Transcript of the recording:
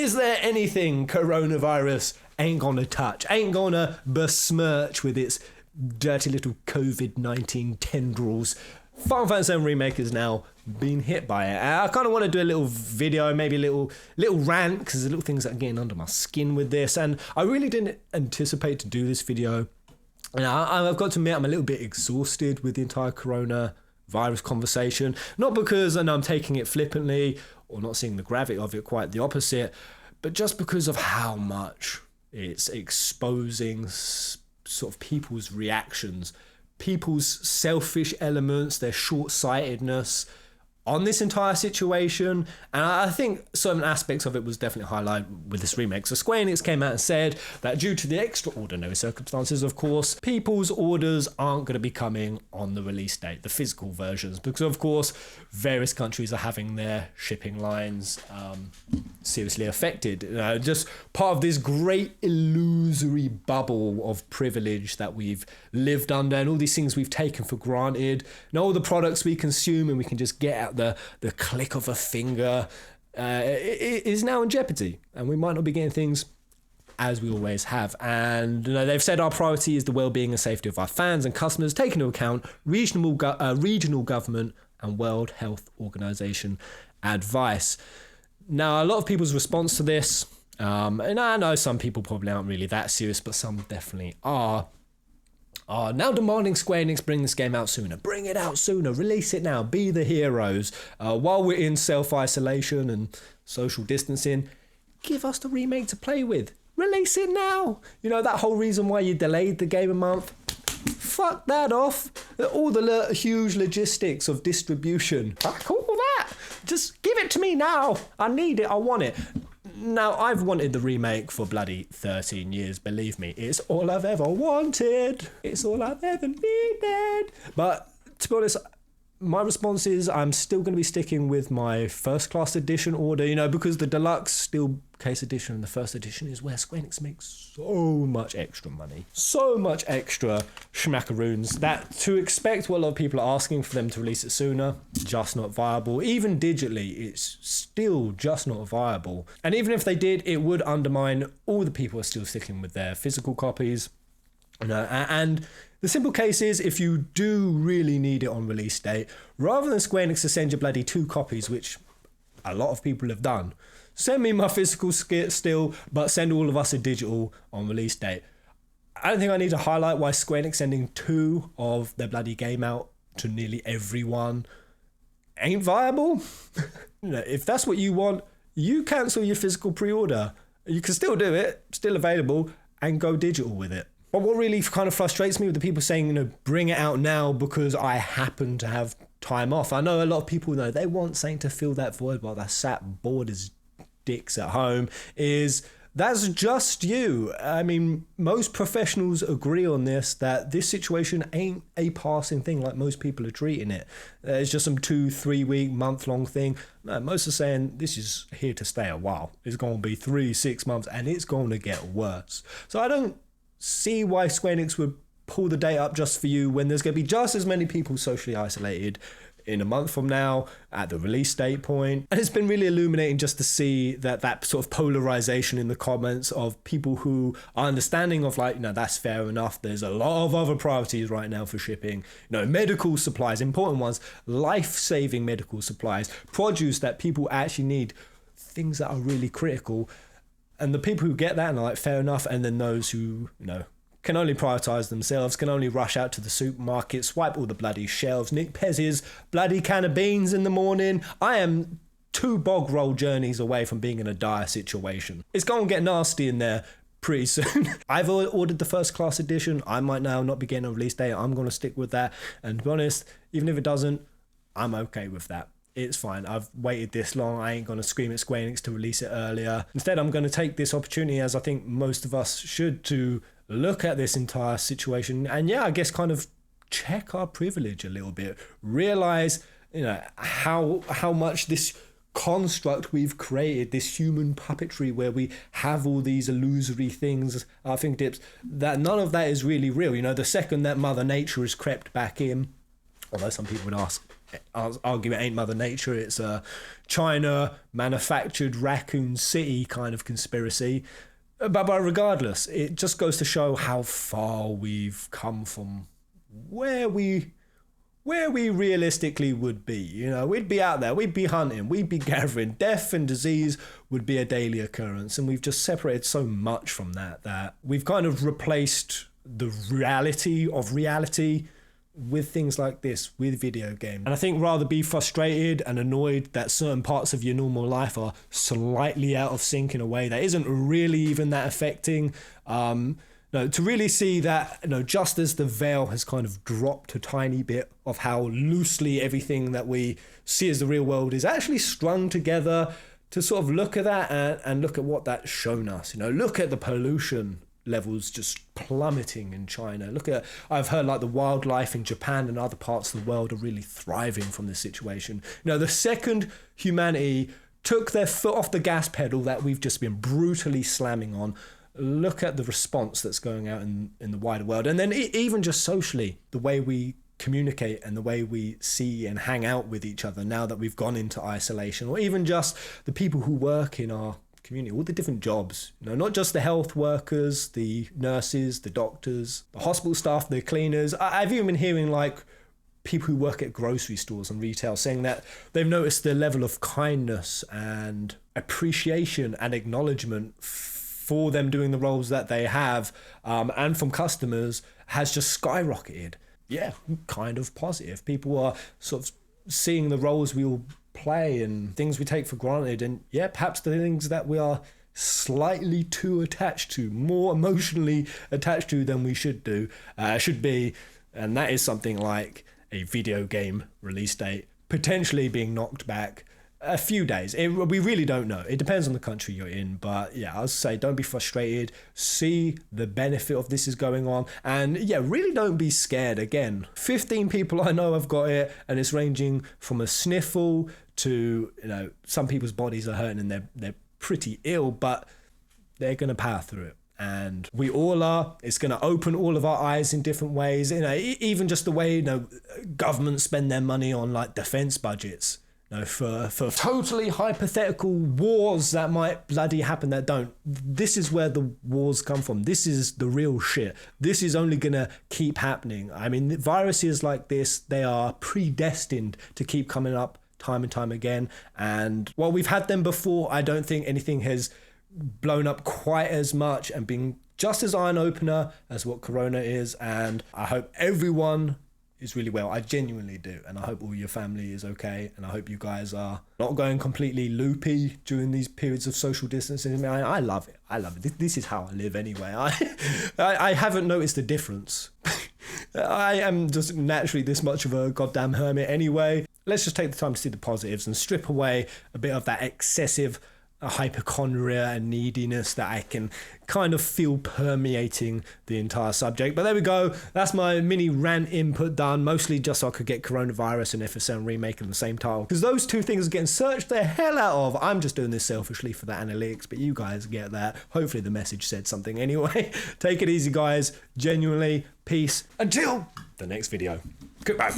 Is there anything coronavirus ain't gonna touch, ain't gonna besmirch with its dirty little COVID-19 tendrils? Final Fantasy VII Remake has now been hit by it. I kind of want to do a little video, maybe a little rant, because there's little things that are getting under my skin with this, and I really didn't anticipate to do this video. And I've got to admit, I'm a little bit exhausted with the entire coronavirus conversation. Not because I'm taking it flippantly or not seeing the gravity of it, quite the opposite, but just because of how much it's exposing sort of people's reactions, people's selfish elements, their short-sightedness on this entire situation. And I think certain aspects of it was definitely highlighted with this remake. So Square Enix came out and said that due to the extraordinary circumstances, of course, people's orders aren't going to be coming on the release date, the physical versions, because of course various countries are having their shipping lines seriously affected. Just part of this great illusory bubble of privilege that we've lived under, and all these things we've taken for granted, and all the products we consume and we can just get out the click of a finger, it is now in jeopardy, and we might not be getting things as we always have. And they've said our priority is the well-being and safety of our fans and customers, taking into account regional government and World Health Organization advice. Now, a lot of people's response to this, and I know some people probably aren't really that serious, but some definitely are now demanding Square Enix bring this game out sooner. Bring it out sooner. Release it now. Be the heroes. While we're in self-isolation and social distancing, give us the remake to play with. Release it now. That whole reason why you delayed the game a month, fuck that off. All the huge logistics of distribution, fuck all that. Just give it to me now. I need it. I want it. Now, I've wanted the remake for bloody 13 years, believe me. It's all I've ever wanted. It's all I've ever needed. But to be honest, my response is I'm still going to be sticking with my first class edition order, because the deluxe steel case edition and the first edition is where Square Enix makes so much extra money. So much extra schmackaroons that to expect what a lot of people are asking for them to release it sooner, just not viable. Even digitally, it's still just not viable. And even if they did, it would undermine all the people who are still sticking with their physical copies. And the simple case is, if you do really need it on release date, rather than Square Enix to send you bloody 2 copies, which a lot of people have done, send me my physical still, but send all of us a digital on release date. I don't think I need to highlight why Square Enix sending 2 of their bloody game out to nearly everyone ain't viable. If that's what you want, you cancel your physical pre-order. You can still do it, still available, and go digital with it. But what really kind of frustrates me with the people saying, bring it out now because I happen to have time off. I know a lot of people they want something to fill that void while they're sat bored as dicks at home. That's just you. I mean, most professionals agree on this, that this situation ain't a passing thing like most people are treating it. It's just some 2-3 week, month-long thing. No, most are saying this is here to stay a while. It's going to be 3-6 months and it's going to get worse. So I don't see why Square Enix would pull the date up just for you when there's going to be just as many people socially isolated in a month from now at the release date point. And it's been really illuminating just to see that sort of polarization in the comments of people who are understanding of that's fair enough. There's a lot of other priorities right now for shipping. Medical supplies, important ones, life-saving medical supplies, produce that people actually need, things that are really critical. And the people who get that and are like, fair enough, and then those who, can only prioritise themselves, can only rush out to the supermarket, swipe all the bloody shelves, Nick Pez's bloody can of beans in the morning. I am 2 bog roll journeys away from being in a dire situation. It's going to get nasty in there pretty soon. I've ordered the first class edition. I might now not be getting a release date. I'm going to stick with that. And to be honest, even if it doesn't, I'm okay with that. It's fine. I've waited this long. I ain't going to scream at Square Enix to release it earlier. Instead, I'm going to take this opportunity, as I think most of us should, to look at this entire situation and I guess kind of check our privilege a little bit. Realize, how much this construct we've created, this human puppetry where we have all these illusory things at our fingertips, that none of that is really real. The second that Mother Nature has crept back in, although some people would ask, argue it ain't Mother Nature, it's a China manufactured Raccoon City kind of conspiracy. But regardless, it just goes to show how far we've come from where we realistically would be. You know, we'd be out there, we'd be hunting, we'd be gathering. Death and disease would be a daily occurrence, and we've just separated so much from that we've kind of replaced the reality of reality with things like this, with video games. And I think rather be frustrated and annoyed that certain parts of your normal life are slightly out of sync in a way that isn't really even that affecting. No, to really see that, you know, just as the veil has kind of dropped a tiny bit of how loosely everything that we see as the real world is actually strung together, to sort of look at that and look at what that's shown us. You know, look at the pollution levels just plummeting in China. I've heard like the wildlife in Japan and other parts of the world are really thriving from this situation. You know, the second humanity took their foot off the gas pedal that we've just been brutally slamming on, look at the response that's going out in the wider world. And then even just socially, the way we communicate and the way we see and hang out with each other now that we've gone into isolation, or even just the people who work in our community, all the different jobs, you know, not just the health workers, the nurses, the doctors, the hospital staff, the cleaners. I've even been hearing like people who work at grocery stores and retail saying that they've noticed the level of kindness and appreciation and acknowledgement for them doing the roles that they have, and from customers, has just skyrocketed. Yeah, kind of positive. People are sort of seeing the roles we all play and things we take for granted, and yeah, perhaps the things that we are slightly too attached to, more emotionally attached to than we should be, and that is something like a video game release date potentially being knocked back a few days. We really don't know. It depends on the country you're in, but yeah, I'll say don't be frustrated. See the benefit of this is going on, and yeah, really don't be scared. Again, 15 people I know have got it, and it's ranging from a sniffle to, you know, some people's bodies are hurting and they're pretty ill, but they're gonna power through it. And we all are. It's going to open all of our eyes in different ways. You know, even just the way, you know, governments spend their money on like defense budgets, you know, for totally hypothetical wars that might bloody happen that don't. This is where the wars come from. This is the real shit. This is only going to keep happening. I mean, viruses like this, they are predestined to keep coming up time and time again. And while we've had them before, I don't think anything has blown up quite as much and been just as eye opener as what Corona is. And I hope everyone is really well. I genuinely do. And I hope all your family is okay. And I hope you guys are not going completely loopy during these periods of social distancing. I mean, I love it. I love it. This is how I live anyway. I haven't noticed a difference. I am just naturally this much of a goddamn hermit anyway. Let's just take the time to see the positives and strip away a bit of that excessive hypochondria and neediness that I can kind of feel permeating the entire subject. But there we go. That's my mini rant input done, mostly just so I could get coronavirus and FSM Remake in the same title, because those two things are getting searched the hell out of. I'm just doing this selfishly for the analytics, but you guys get that. Hopefully the message said something anyway. Take it easy, guys. Genuinely, peace. Until the next video. Goodbye.